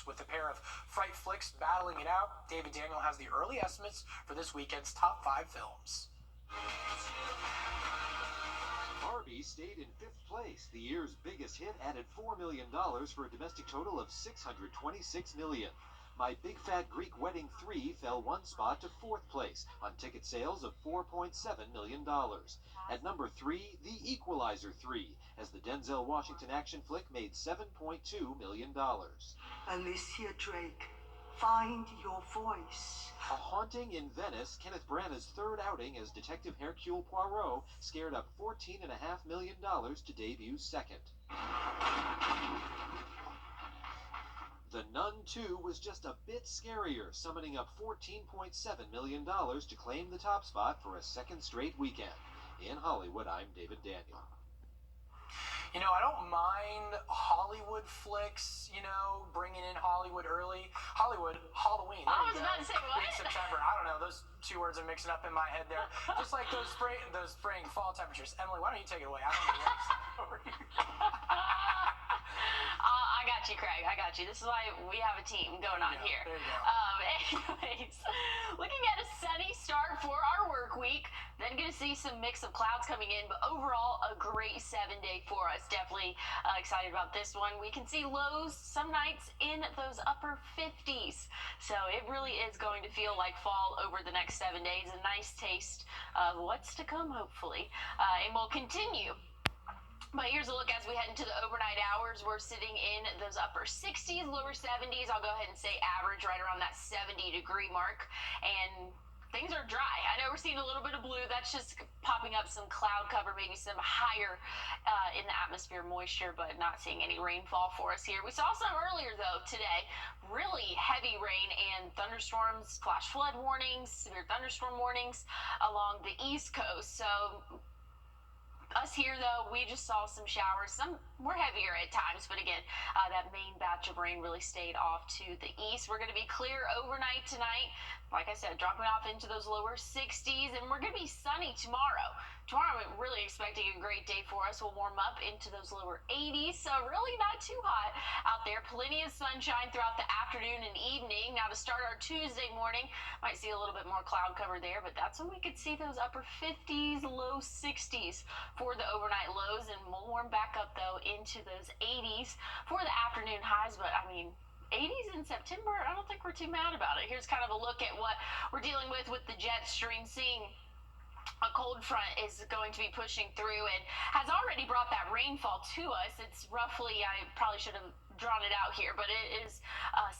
With a pair of fright flicks battling it out, David Daniel has the early estimates for this weekend's top 5 films. Barbie stayed in 5th place. The year's biggest hit added $4 million for a domestic total of $626 million. My Big Fat Greek Wedding 3 fell 1 spot to 4th place on ticket sales of $4.7 million. At number 3, The Equalizer 3, as the Denzel Washington action flick made $7.2 million. Alicia Drake, find your voice. A Haunting in Venice, Kenneth Branagh's 3rd outing as Detective Hercule Poirot, scared up $14.5 million to debut 2nd. The Nun 2 was just a bit scarier, summoning up $14.7 million to claim the top spot for a 2nd straight weekend. In Hollywood, I'm David Daniel. You know, I don't mind Hollywood flicks, bringing in Hollywood early. Hollywood, Halloween. I was about to say what? In September. I don't know. Those 2 words are mixing up in my head there. Just like those spring, fall temperatures. Emily, why don't you take it away? I don't know what you're I got you, Craig. I got you. This is why we have a team going on here. There you go. Anyways, looking at a sunny start for our work week. Then going to see some mix of clouds coming in, but overall a great 7-day for us. Definitely excited about this one. We can see lows some nights in those upper 50s. So it really is going to feel like fall over the next 7 days. A nice taste of what's to come, hopefully. And we'll continue. But here's a look as we head into the overnight hours. We're sitting in those upper 60s, lower 70s. I'll go ahead and say average right around that 70-degree mark. And things are dry. I know we're seeing a little bit of blue. That's just popping up some cloud cover, maybe some higher in the atmosphere moisture, but not seeing any rainfall for us here. We saw some earlier, though, today. Really heavy rain and thunderstorms, flash flood warnings, severe thunderstorm warnings along the East Coast. So us here, though, we just saw some showers. Some were heavier at times, but again, that main batch of rain really stayed off to the east. We're going to be clear overnight tonight. Like I said, dropping off into those lower 60s, and we're going to be sunny tomorrow. Tomorrow, I'm really expecting a great day for us. We'll warm up into those lower 80s, so really not too hot out there. Plenty of sunshine throughout the afternoon and evening. Now to start our Tuesday morning, might see a little bit more cloud cover there, but that's when we could see those upper 50s, low 60s for the overnight lows, and we'll warm back up, though, into those 80s for the afternoon highs. But, I mean, 80s in September, I don't think we're too mad about it. Here's kind of a look at what we're dealing with the jet stream. Seeing a cold front is going to be pushing through and has already brought that rainfall to us. It's roughly, I probably should have drawn it out here, but it is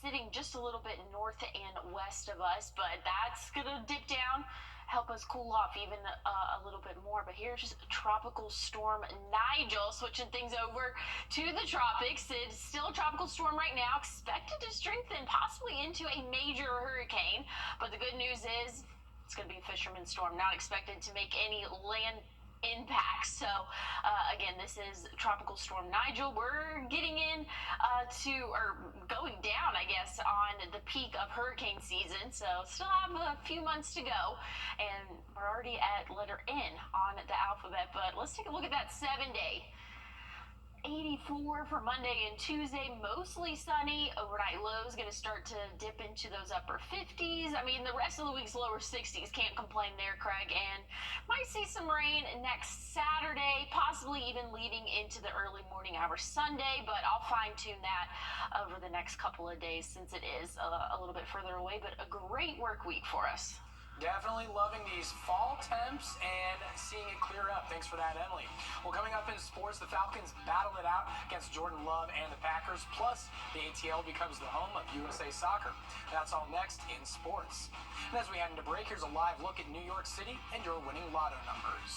sitting just a little bit north and west of us, but that's going to dip down, help us cool off even a little bit more. But here's just Tropical Storm Nigel, switching things over to the tropics. It's still a tropical storm right now, expected to strengthen possibly into a major hurricane, but the good news is it's going to be a fisherman's storm, not expected to make any land impacts. So again, this is Tropical Storm Nigel. We're getting in going down, I guess, on the peak of hurricane season. So still have a few months to go, and we're already at letter N on the alphabet. But let's take a look at that 7-day. 84 for Monday and Tuesday, mostly sunny. Overnight lows going to start to dip into those upper 50s. I mean, the rest of the week's lower 60s. Can't complain there, Craig. And might see some rain next Saturday, possibly even leading into the early morning hours Sunday, but I'll fine-tune that over the next couple of days since it is a little bit further away, but a great work week for us. Definitely loving these fall temps and seeing it clear up. Thanks for that, Emily. Well, coming up in sports, the Falcons battle it out against Jordan Love and the Packers, plus the ATL becomes the home of USA Soccer. That's all next in sports. And as we head into break, here's a live look at New York City and your winning lotto numbers.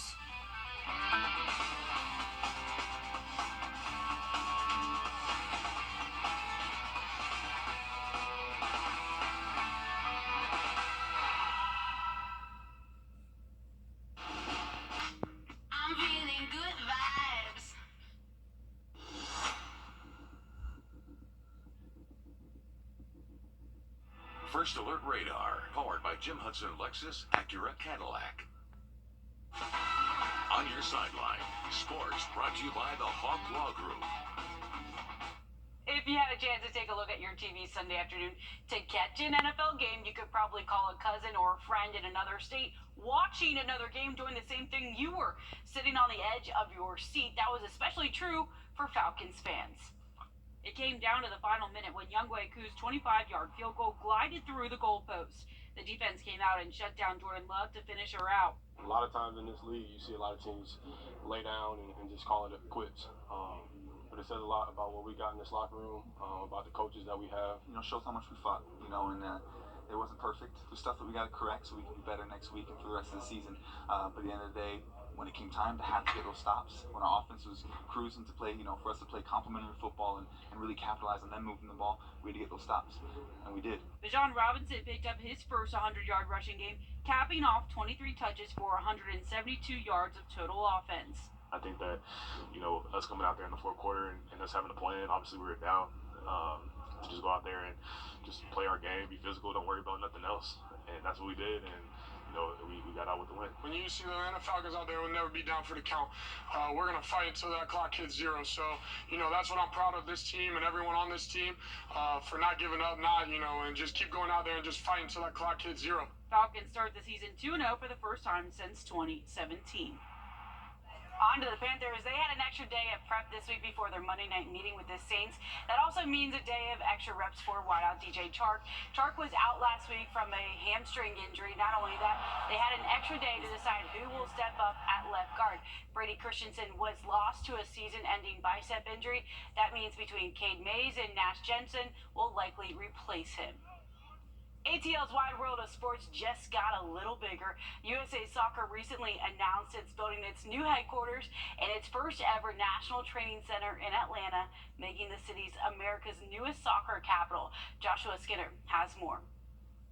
First Alert Radar, powered by Jim Hudson Lexus Acura Cadillac. On your sideline, sports brought to you by the Hawk Law Group. It's If you had a chance to take a look at your TV Sunday afternoon to catch an NFL game, you could probably call a cousin or a friend in another state watching another game doing the same thing you were, sitting on the edge of your seat. That was especially true for Falcons fans. It came down to the final minute when Younghoe's 25-yard field goal glided through the goalpost. The defense came out and shut down Jordan Love to finish her out. A lot of times in this league, you see a lot of teams lay down and just call it quits. But it says a lot about what we got in this locker room, about the coaches that we have. Shows how much we fought, and it wasn't perfect. There's stuff that we got to correct so we can be better next week and for the rest of the season. But at the end of the day, when it came time to have to get those stops, when our offense was cruising to play, for us to play complementary football and really capitalize on them moving the ball, we had to get those stops, and we did. Bijan Robinson picked up his first 100-yard rushing game, capping off 23 touches for 172 yards of total offense. I think that, us coming out there in the fourth quarter and us having a plan, obviously we were down, to just go out there and just play our game, be physical, don't worry about nothing else. And that's what we did, and we got out with the win. When you see the Atlanta Falcons out there, will never be down for the count. We're going to fight until that clock hits zero. So, that's what I'm proud of this team and everyone on this team for not giving up, and just keep going out there and just fight until that clock hits zero. Falcons start the season 2-0 for the first time since 2017. On to the Panthers. They had an extra day of prep this week before their Monday night meeting with the Saints. That also means a day of extra reps for wideout DJ Chark. Chark was out last week from a hamstring injury. Not only that, they had an extra day to decide who will step up at left guard. Brady Christensen was lost to a season-ending bicep injury. That means between Cade Mays and Nash Jensen will likely replace him. ATL's Wide World of Sports just got a little bigger. USA Soccer recently announced it's building its new headquarters and its first ever national training center in Atlanta, making the city's America's newest soccer capital. Joshua Skinner has more.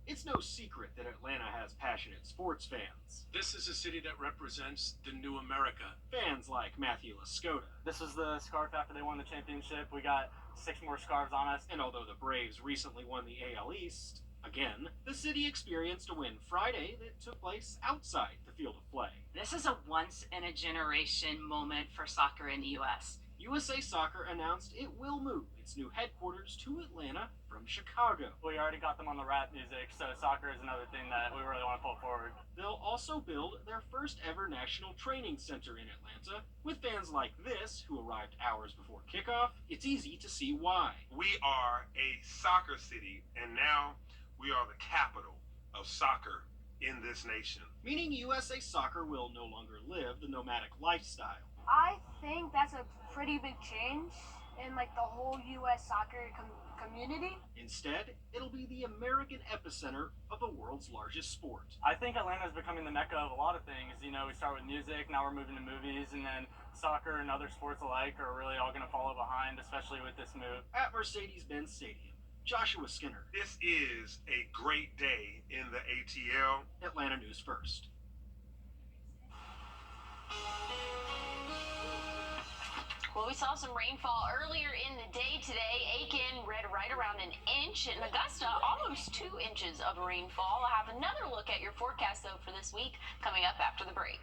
It's no secret that Atlanta has passionate sports fans. This is a city that represents the new America. Fans like Matthew Lascota. This was the scarf after they won the championship. We got 6 more scarves on us. And although the Braves recently won the AL East, again, the city experienced a win Friday that took place outside the field of play. This is a once-in-a-generation moment for soccer in the U.S. USA Soccer announced it will move its new headquarters to Atlanta from Chicago. We already got them on the rap music, so soccer is another thing that we really want to pull forward. They'll also build their first ever national training center in Atlanta. With fans like this, who arrived hours before kickoff, it's easy to see why. We are a soccer city, and now we are the capital of soccer in this nation. Meaning USA Soccer will no longer live the nomadic lifestyle. I think that's a pretty big change in the whole U.S. soccer community. Instead, it'll be the American epicenter of the world's largest sport. I think Atlanta is becoming the mecca of a lot of things. We start with music, now we're moving to movies, and then soccer and other sports alike are really all going to follow behind, especially with this move. At Mercedes-Benz Stadium, Joshua Skinner. This is a great day in the ATL. Atlanta News First. Well, we saw some rainfall earlier in the day today. Aiken read right around an inch. In Augusta, almost 2 inches of rainfall. I'll have another look at your forecast, though, for this week coming up after the break.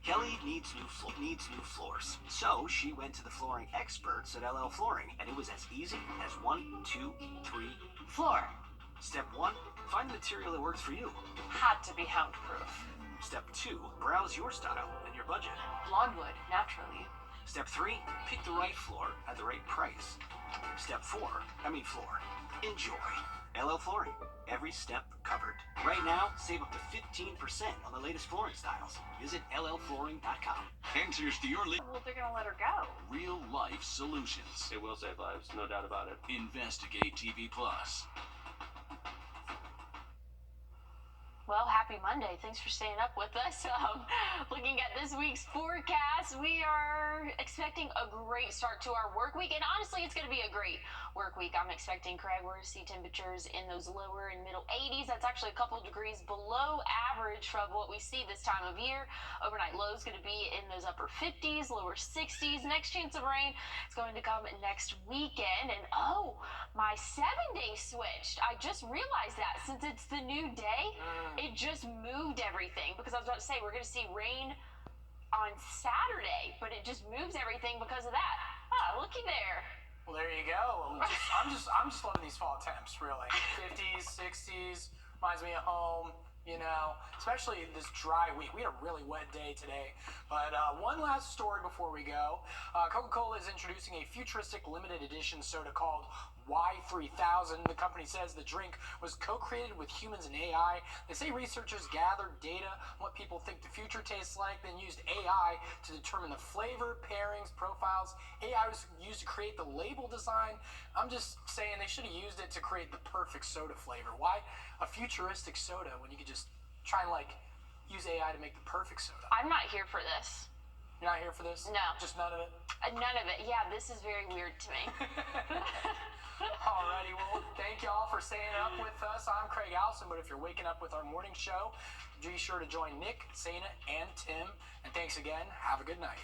Kelly needs new floors, so she went to the flooring experts at LL Flooring, and it was as easy as 1, 2, 3, floor. Step 1, find the material that works for you. Had to be hound-proof. Step 2, browse your style and your budget. Blondewood, naturally. Step 3, pick the right floor at the right price. Step 4, floor. Enjoy. LL Flooring. Every step covered. Right now, save up to 15% on the latest flooring styles. Visit llflooring.com. Answers to your Well, they're gonna let her go. real life solutions. It will save lives, no doubt about it. Investigate TV Plus. Well, happy Monday. Thanks for staying up with us. Looking at this week's forecast, we are expecting a great start to our work week. And honestly, it's going to be a great work week. I'm expecting, Craig, we're going to see temperatures in those lower and middle 80s. That's actually a couple of degrees below average from what we see this time of year. Overnight low is going to be in those upper 50s, lower 60s. Next chance of rain is going to come next weekend. And my 7-day switched. I just realized that since it's the new day, it just moved everything, because I was about to say we're going to see rain on Saturday, but it just moves everything because of that. Ah, looky there. Well, there you go. I'm just loving these fall temps, really. 50s, 60s, reminds me of home. You know, especially this dry week. We had a really wet day today. But one last story before we go. Coca-Cola is introducing a futuristic limited edition soda called Y3000. The company says the drink was co-created with humans and AI. They say researchers gathered data on what people think the future tastes like, then used AI to determine the flavor, pairings, profiles. AI was used to create the label design. I'm just saying they should have used it to create the perfect soda flavor. Why a futuristic soda when you could just try and use AI to make the perfect soda? I'm not here for this. You're not here for this? No. Just none of it? None of it. Yeah, this is very weird to me. Alrighty, well, thank y'all for staying up with us. I'm Craig Allison, but if you're waking up with our morning show, be sure to join Nick, Sana, and Tim. And thanks again. Have a good night.